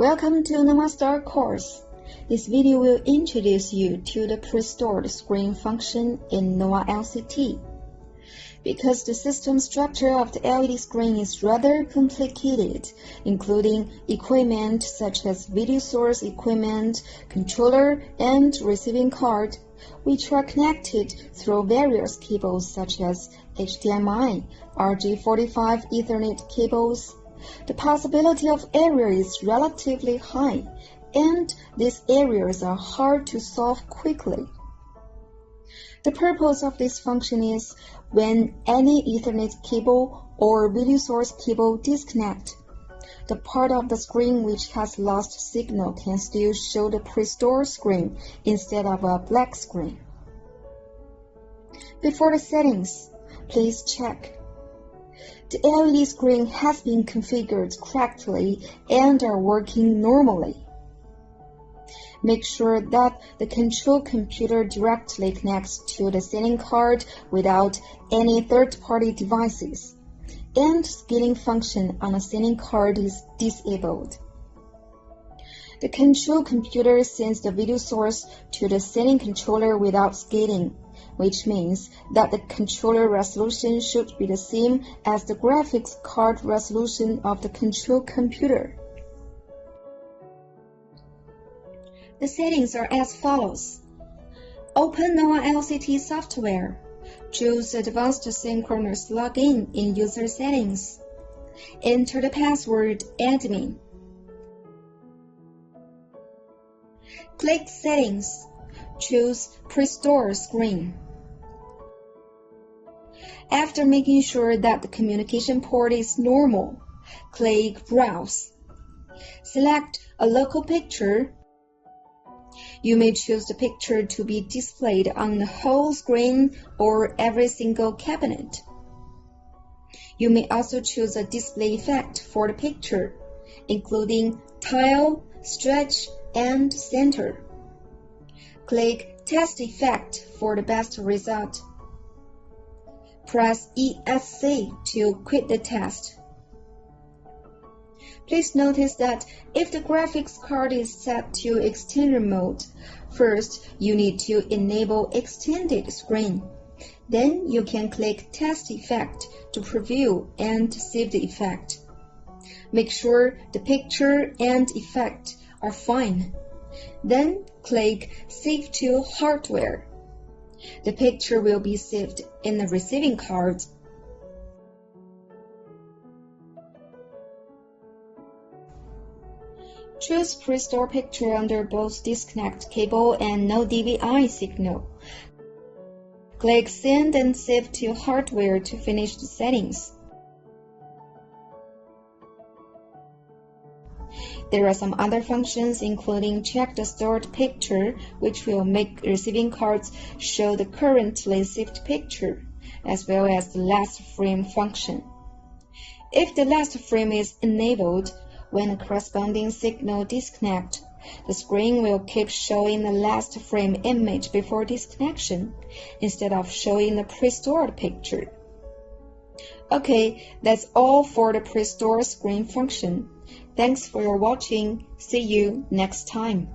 Welcome to NovaStar course. This video will introduce you to the pre-stored screen function in NovaLCT. Because the system structure of the LED screen is rather complicated, including equipment such as video source equipment, controller, and receiving card, which are connected through various cables such as HDMI, RJ45 Ethernet cables. The possibility of error is relatively high, and these errors are hard to solve quickly. The purpose of this function is when any Ethernet cable or video source cable disconnect, the part of the screen which has lost signal can still show the pre-stored screen instead of a black screen. Before the settings, please check. The LED screen has been configured correctly and are working normally. Make sure that the control computer directly connects to the setting card without any third-party devices, and scaling function on the setting card is disabled. The control computer sends the video source to the setting controller without scaling, which means that the controller resolution should be the same as the graphics card resolution of the control computer. The settings are as follows. Open NovaLCT software. Choose Advanced Synchronous Login in User Settings. Enter the password admin. Click Settings. Choose Pre-Store Screen. After making sure that the communication port is normal, click Browse. Select a local picture. You may choose the picture to be displayed on the whole screen or every single cabinet. You may also choose a display effect for the picture, including tile, stretch, and center. Click Test Effect for the best result. Press ESC to quit the test. Please notice that if the graphics card is set to extended mode, first you need to enable extended screen. Then you can click Test Effect to preview and save the effect. Make sure the picture and effect are fine. Then click Save to Hardware. The picture will be saved in the receiving card. Choose Pre-Store Picture under both disconnect cable and no DVI signal. Click Send and Save to Hardware to finish the settings. There are some other functions including check the stored picture, which will make receiving cards show the currently saved picture, as well as the last frame function. If the last frame is enabled, when a corresponding signal disconnect, the screen will keep showing the last frame image before disconnection, instead of showing the pre-stored picture. Okay, that's all for the pre-stored screen function. Thanks for your watching. See you next time.